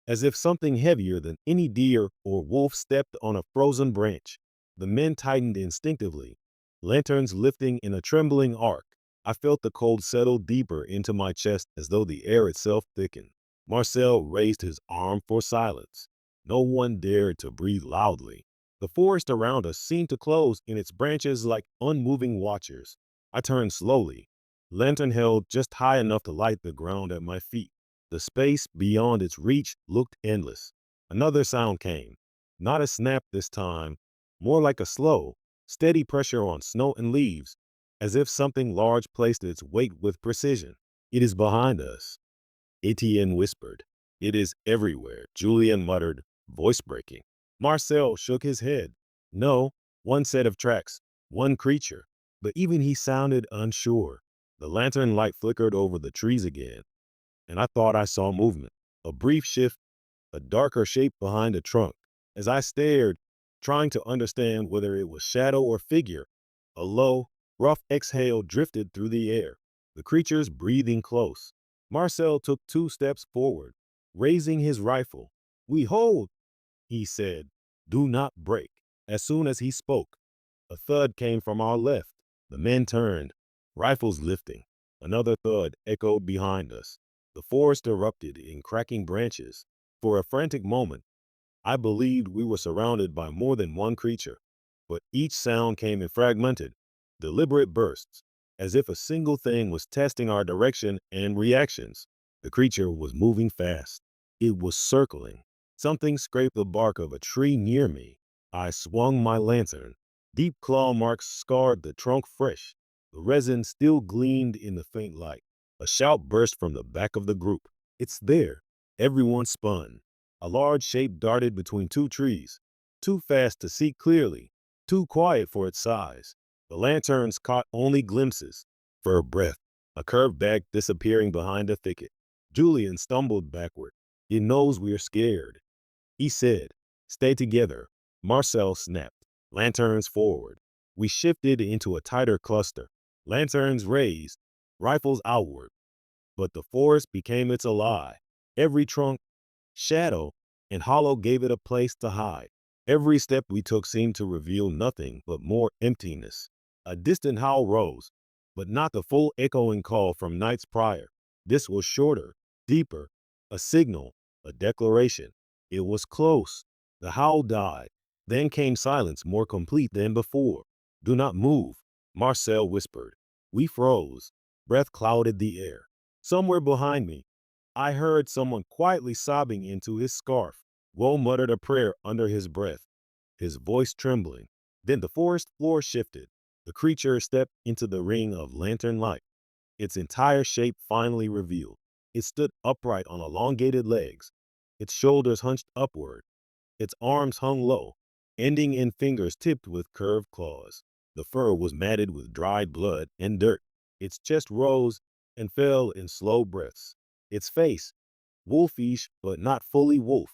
as if something heavier than any deer or wolf stepped on a frozen branch. The men tightened instinctively, lanterns lifting in a trembling arc. I felt the cold settle deeper into my chest as though the air itself thickened. Marcel raised his arm for silence. No one dared to breathe loudly. The forest around us seemed to close in its branches like unmoving watchers. I turned slowly, lantern held just high enough to light the ground at my feet. The space beyond its reach looked endless. Another sound came, not a snap this time, more like a slow, steady pressure on snow and leaves, as if something large placed its weight with precision. It is behind us, Etienne whispered. It is everywhere, Julien muttered, voice breaking. Marcel shook his head. No, one set of tracks, one creature. But even he sounded unsure. The lantern light flickered over the trees again, and I thought I saw movement. A brief shift, a darker shape behind a trunk. As I stared, trying to understand whether it was shadow or figure, a low, rough exhale drifted through the air, the creature's breathing close. Marcel took 2 steps forward, raising his rifle. "We hold," he said. "Do not break." As soon as he spoke, a thud came from our left. The men turned, rifles lifting. Another thud echoed behind us. The forest erupted in cracking branches. For a frantic moment, I believed we were surrounded by more than one creature, but each sound came in fragmented, deliberate bursts, as if a single thing was testing our direction and reactions. The creature was moving fast. It was circling. Something scraped the bark of a tree near me. I swung my lantern. Deep claw marks scarred the trunk fresh. The resin still gleamed in the faint light. A shout burst from the back of the group. "It's there!" Everyone spun. A large shape darted between 2 trees, too fast to see clearly, too quiet for its size. The lanterns caught only glimpses. For a breath, a curved back disappearing behind a thicket. Julian stumbled backward. "It knows we're scared," he said. "Stay together." Marcel snapped. Lanterns forward. We shifted into a tighter cluster. Lanterns raised, rifles outward. But the forest became its ally. Every trunk, shadow, and hollow gave it a place to hide. Every step we took seemed to reveal nothing but more emptiness. A distant howl rose, but not the full echoing call from nights prior. This was shorter, deeper, a signal, a declaration. It was close. The howl died. Then came silence more complete than before. "Do not move," Marcel whispered. We froze. Breath clouded the air. Somewhere behind me, I heard someone quietly sobbing into his scarf. Woe muttered a prayer under his breath, his voice trembling. Then the forest floor shifted. The creature stepped into the ring of lantern light, its entire shape finally revealed. It stood upright on elongated legs, its shoulders hunched upward, its arms hung low, ending in fingers tipped with curved claws. The fur was matted with dried blood and dirt. Its chest rose and fell in slow breaths. Its face, wolfish but not fully wolf,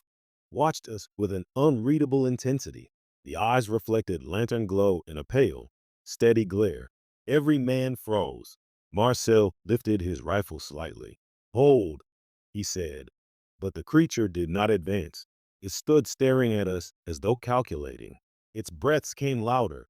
watched us with an unreadable intensity. The eyes reflected lantern glow in a pale, steady glare. Every man froze. Marcel lifted his rifle slightly. "Hold," he said. But the creature did not advance. It stood staring at us as though calculating. Its breaths came louder,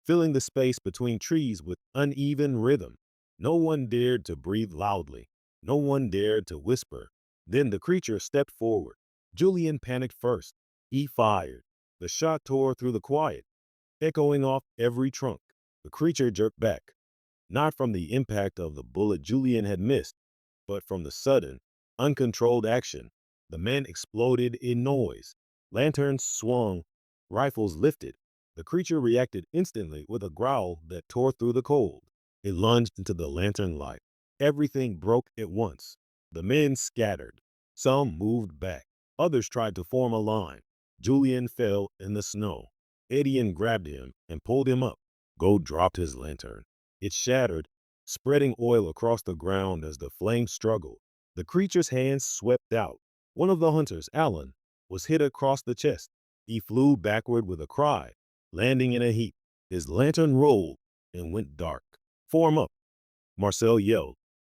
filling the space between trees with uneven rhythm. No one dared to breathe loudly. No one dared to whisper. Then the creature stepped forward. Julian panicked first. He fired. The shot tore through the quiet, echoing off every trunk. The creature jerked back, not from the impact of the bullet Julian had missed, but from the sudden, uncontrolled action. The men exploded in noise. Lanterns swung, rifles lifted. The creature reacted instantly with a growl that tore through the cold. It lunged into the lantern light. Everything broke at once. The men scattered. Some moved back. Others tried to form a line. Julian fell in the snow. Etienne grabbed him and pulled him up. Gold dropped his lantern. It shattered, spreading oil across the ground as the flames struggled. The creature's hands swept out. One of the hunters, Alan, was hit across the chest. He flew backward with a cry, landing in a heap. His lantern rolled and went dark. "Form up," Marcel yelled,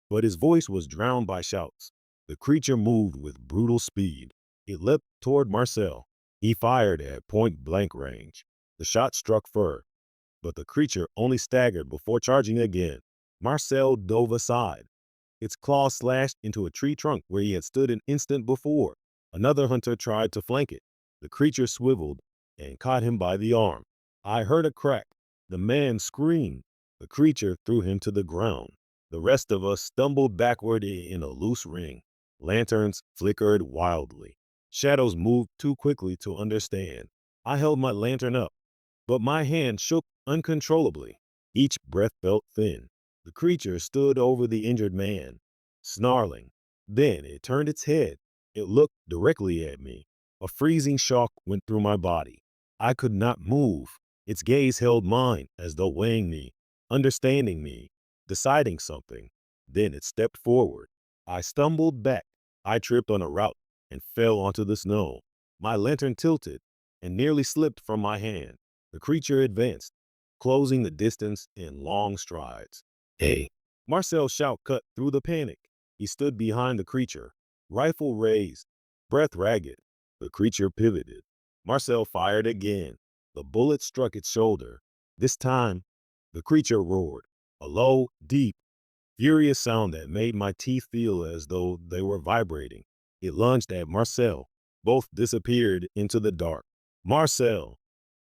but his voice was drowned by shouts. The creature moved with brutal speed. It leapt toward Marcel. He fired at point-blank range. The shot struck fur, but the creature only staggered before charging again. Marcel dove aside. Its claw slashed into a tree trunk where he had stood an instant before. Another hunter tried to flank it. The creature swiveled and caught him by the arm. I heard a crack. The man screamed. The creature threw him to the ground. The rest of us stumbled backward in a loose ring. Lanterns flickered wildly. Shadows moved too quickly to understand. I held my lantern up, but my hand shook uncontrollably. Each breath felt thin. The creature stood over the injured man, snarling. Then it turned its head. It looked directly at me. A freezing shock went through my body. I could not move. Its gaze held mine as though weighing me, understanding me, deciding something. Then it stepped forward. I stumbled back. I tripped on a route and fell onto the snow. My lantern tilted and nearly slipped from my hand. The creature advanced, closing the distance in long strides. Hey! Marcel's shout cut through the panic. He stood behind the creature, rifle raised, breath ragged. The creature pivoted. Marcel fired again. The bullet struck its shoulder. This time, the creature roared, a low, deep, furious sound that made my teeth feel as though they were vibrating. It lunged at Marcel. Both disappeared into the dark. Marcel!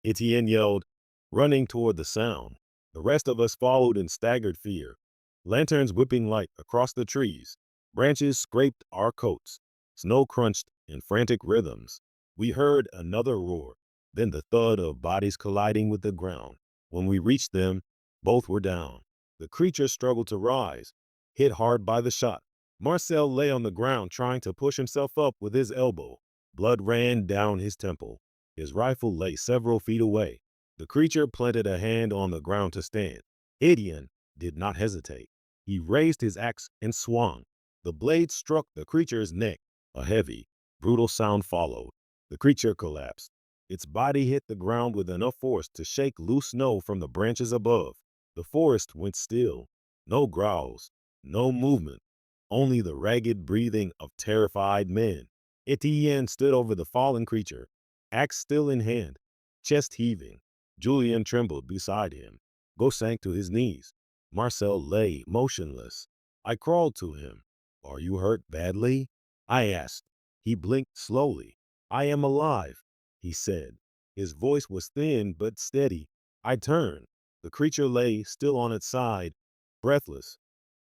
Etienne yelled, running toward the sound. The rest of us followed in staggered fear, lanterns whipping light across the trees. Branches scraped our coats. Snow crunched in frantic rhythms. We heard another roar, then the thud of bodies colliding with the ground. When we reached them, both were down. The creature struggled to rise, hit hard by the shot. Marcel lay on the ground trying to push himself up with his elbow. Blood ran down his temple. His rifle lay several feet away. The creature planted a hand on the ground to stand. Etienne did not hesitate. He raised his axe and swung. The blade struck the creature's neck. A heavy, brutal sound followed. The creature collapsed. Its body hit the ground with enough force to shake loose snow from the branches above. The forest went still. No growls, no movement, only the ragged breathing of terrified men. Etienne stood over the fallen creature, axe still in hand, chest heaving. Julien trembled beside him. Go sank to his knees. Marcel lay motionless. I crawled to him. Are you hurt badly? I asked. He blinked slowly. I am alive, he said. His voice was thin but steady. I turned. The creature lay still on its side, breathless,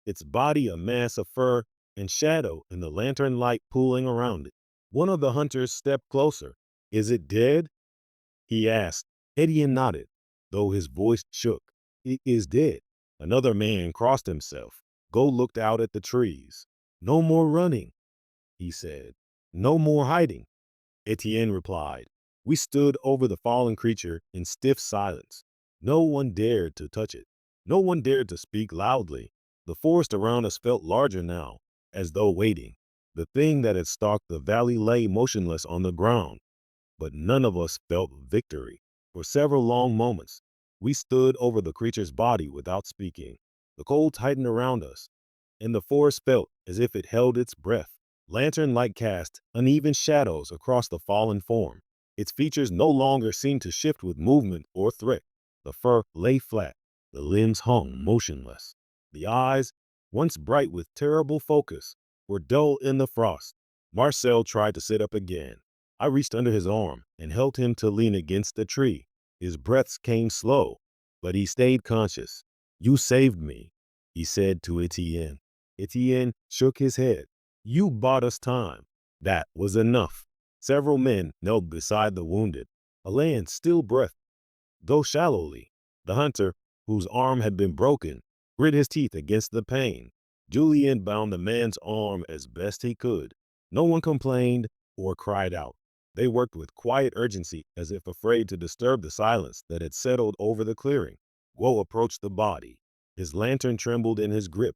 its body a mass of fur and shadow in the lantern light pooling around it. One of the hunters stepped closer. Is it dead? He asked. Etienne nodded, though his voice shook. It is dead. Another man crossed himself. Go looked out at the trees. No more running, he said. No more hiding, Etienne replied. We stood over the fallen creature in stiff silence. No one dared to touch it. No one dared to speak loudly. The forest around us felt larger now, as though waiting. The thing that had stalked the valley lay motionless on the ground, but none of us felt victory. For several long moments, we stood over the creature's body without speaking. The cold tightened around us, and the forest felt as if it held its breath. Lantern light cast uneven shadows across the fallen form. Its features no longer seemed to shift with movement or threat. The fur lay flat. The limbs hung motionless. The eyes, once bright with terrible focus, were dull in the frost. Marcel tried to sit up again. I reached under his arm and helped him to lean against the tree. His breaths came slow, but he stayed conscious. You saved me, he said to Etienne. Etienne shook his head. You bought us time. That was enough. Several men knelt beside the wounded. A land still breathed, though shallowly. The hunter, whose arm had been broken, grit his teeth against the pain. Julien bound the man's arm as best he could. No one complained or cried out. They worked with quiet urgency as if afraid to disturb the silence that had settled over the clearing. Guo approached the body. His lantern trembled in his grip,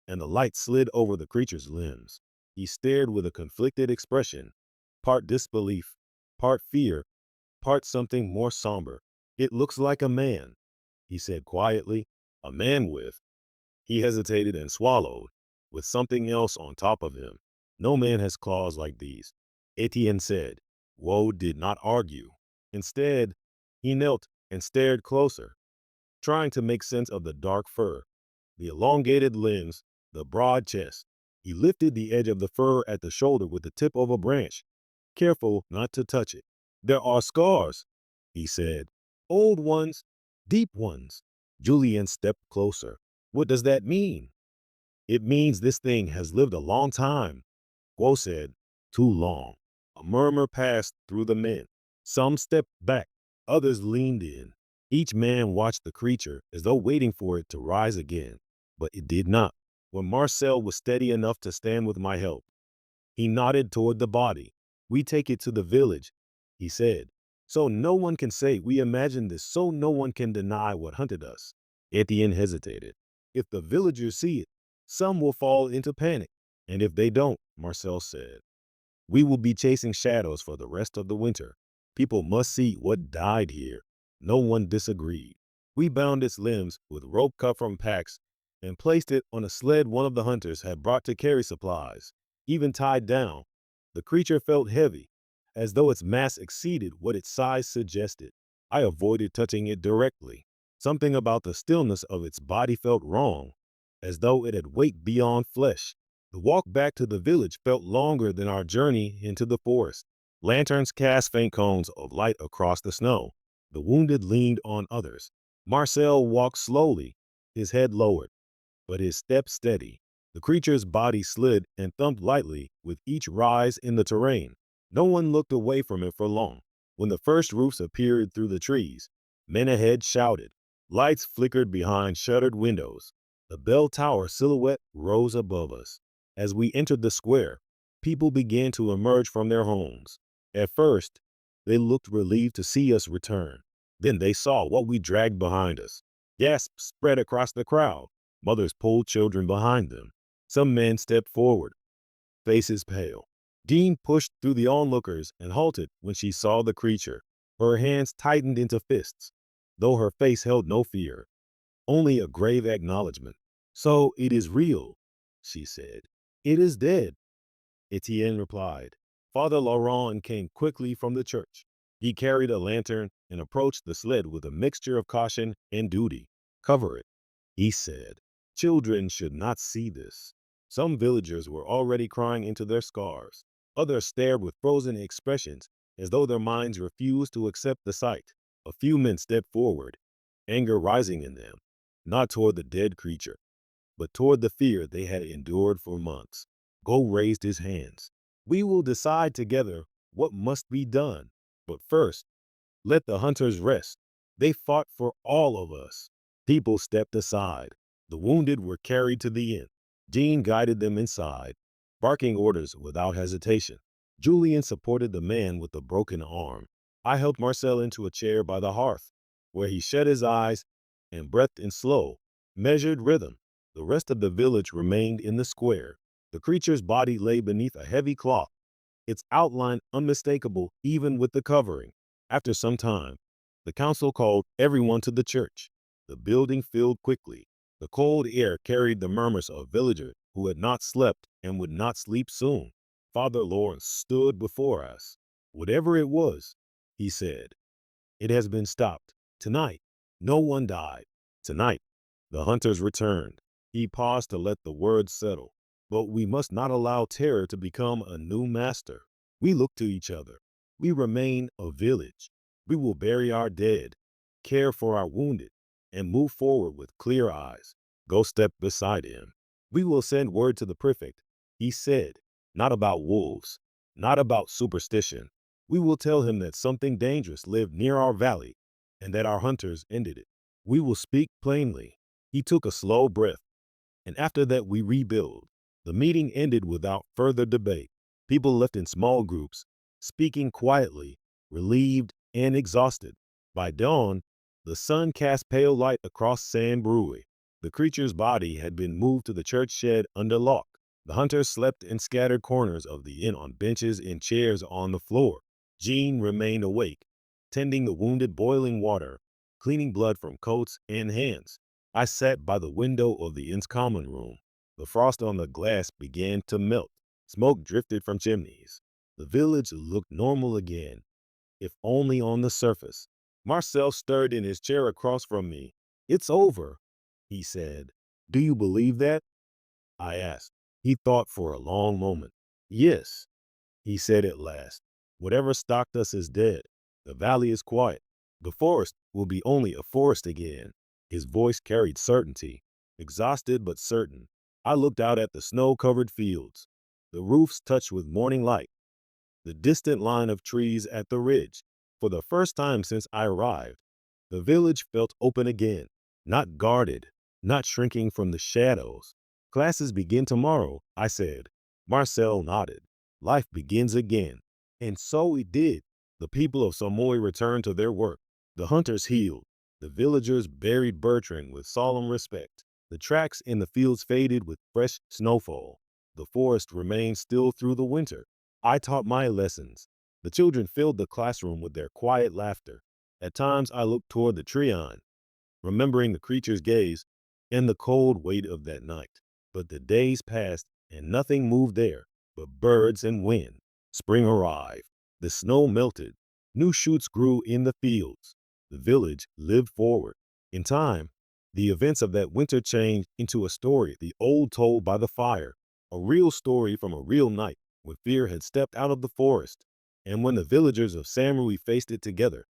and the light slid over the creature's limbs. He stared with a conflicted expression, part disbelief, part fear, part something more somber. It looks like a man, he said quietly. A man with, he hesitated and swallowed, with something else on top of him. No man has claws like these, Etienne said. Woe did not argue. Instead, he knelt and stared closer, trying to make sense of the dark fur. The elongated limbs, the broad chest. He lifted the edge of the fur at the shoulder with the tip of a branch, careful not to touch it. There are scars, he said. Old ones, deep ones. Julian stepped closer. What does that mean? It means this thing has lived a long time, Guo said. Too long. A murmur passed through the men. Some stepped back, others leaned in. Each man watched the creature as though waiting for it to rise again, but it did not. When Marcel was steady enough to stand with my help, he nodded toward the body. We take it to the village, he said. So no one can say we imagined this, so no one can deny what hunted us. Etienne hesitated. If the villagers see it, some will fall into panic. And if they don't, Marcel said, we will be chasing shadows for the rest of the winter. People must see what died here. No one disagreed. We bound its limbs with rope cut from packs and placed it on a sled one of the hunters had brought to carry supplies. Even tied down, the creature felt heavy, as though its mass exceeded what its size suggested. I avoided touching it directly. Something about the stillness of its body felt wrong, as though it had weight beyond flesh. The walk back to the village felt longer than our journey into the forest. Lanterns cast faint cones of light across the snow. The wounded leaned on others. Marcel walked slowly, his head lowered, but his step steady. The creature's body slid and thumped lightly with each rise in the terrain. No one looked away from it for long. When the first roofs appeared through the trees, men ahead shouted. Lights flickered behind shuttered windows. The bell tower silhouette rose above us. As we entered the square, people began to emerge from their homes. At first, they looked relieved to see us return. Then they saw what we dragged behind us. Gasps spread across the crowd. Mothers pulled children behind them. Some men stepped forward, faces pale. Dean pushed through the onlookers and halted when she saw the creature. Her hands tightened into fists, though her face held no fear, only a grave acknowledgement. So it is real, she said. It is dead, Etienne replied. Father Laurent came quickly from the church. He carried a lantern and approached the sled with a mixture of caution and duty. Cover it, he said. Children should not see this. Some villagers were already crying into their scars. Others stared with frozen expressions as though their minds refused to accept the sight. A few men stepped forward, anger rising in them, not toward the dead creature, but toward the fear they had endured for months. Go raised his hands. We will decide together what must be done. But first, let the hunters rest. They fought for all of us. People stepped aside. The wounded were carried to the inn. Jean guided them inside, barking orders without hesitation. Julien supported the man with the broken arm. I helped Marcel into a chair by the hearth, where he shut his eyes and breathed in slow, measured rhythm. The rest of the village remained in the square. The creature's body lay beneath a heavy cloth, its outline unmistakable even with the covering. After some time, the council called everyone to the church. The building filled quickly. The cold air carried the murmurs of villagers who had not slept and would not sleep soon. Father Lawrence stood before us. Whatever it was, he said, it has been stopped. Tonight, no one died. Tonight, the hunters returned. He paused to let the words settle. But we must not allow terror to become a new master. We look to each other. We remain a village. We will bury our dead, care for our wounded, and move forward with clear eyes. Go step beside him. We will send word to the prefect, he said, not about wolves, not about superstition. We will tell him that something dangerous lived near our valley and that our hunters ended it. We will speak plainly. He took a slow breath, and after that we rebuild. The meeting ended without further debate. People left in small groups, speaking quietly, relieved and exhausted. By dawn, the sun cast pale light across Saint-Breuil. The creature's body had been moved to the church shed under lock. The hunters slept in scattered corners of the inn on benches and chairs on the floor. Jean remained awake, tending the wounded, boiling water, cleaning blood from coats and hands. I sat by the window of the inn's common room. The frost on the glass began to melt. Smoke drifted from chimneys. The village looked normal again, if only on the surface. Marcel stirred in his chair across from me. It's over, he said. Do you believe that? I asked. He thought for a long moment. Yes, he said at last. Whatever stalked us is dead. The valley is quiet. The forest will be only a forest again. His voice carried certainty, exhausted but certain. I looked out at the snow-covered fields, the roofs touched with morning light, the distant line of trees at the ridge. For the first time since I arrived, the village felt open again, not guarded, not shrinking from the shadows. Classes begin tomorrow, I said. Marcel nodded. Life begins again. And so it did. The people of Saint-Breuil returned to their work. The hunters healed. The villagers buried Bertrand with solemn respect. The tracks in the fields faded with fresh snowfall. The forest remained still through the winter. I taught my lessons. The children filled the classroom with their quiet laughter. At times I looked toward the treon, remembering the creature's gaze and the cold weight of that night. But the days passed and nothing moved there but birds and wind. Spring arrived. The snow melted. New shoots grew in the fields. The village lived forward. In time, the events of that winter changed into a story the old told by the fire, a real story from a real night when fear had stepped out of the forest. And when the villagers of Saint-Breuil faced it together,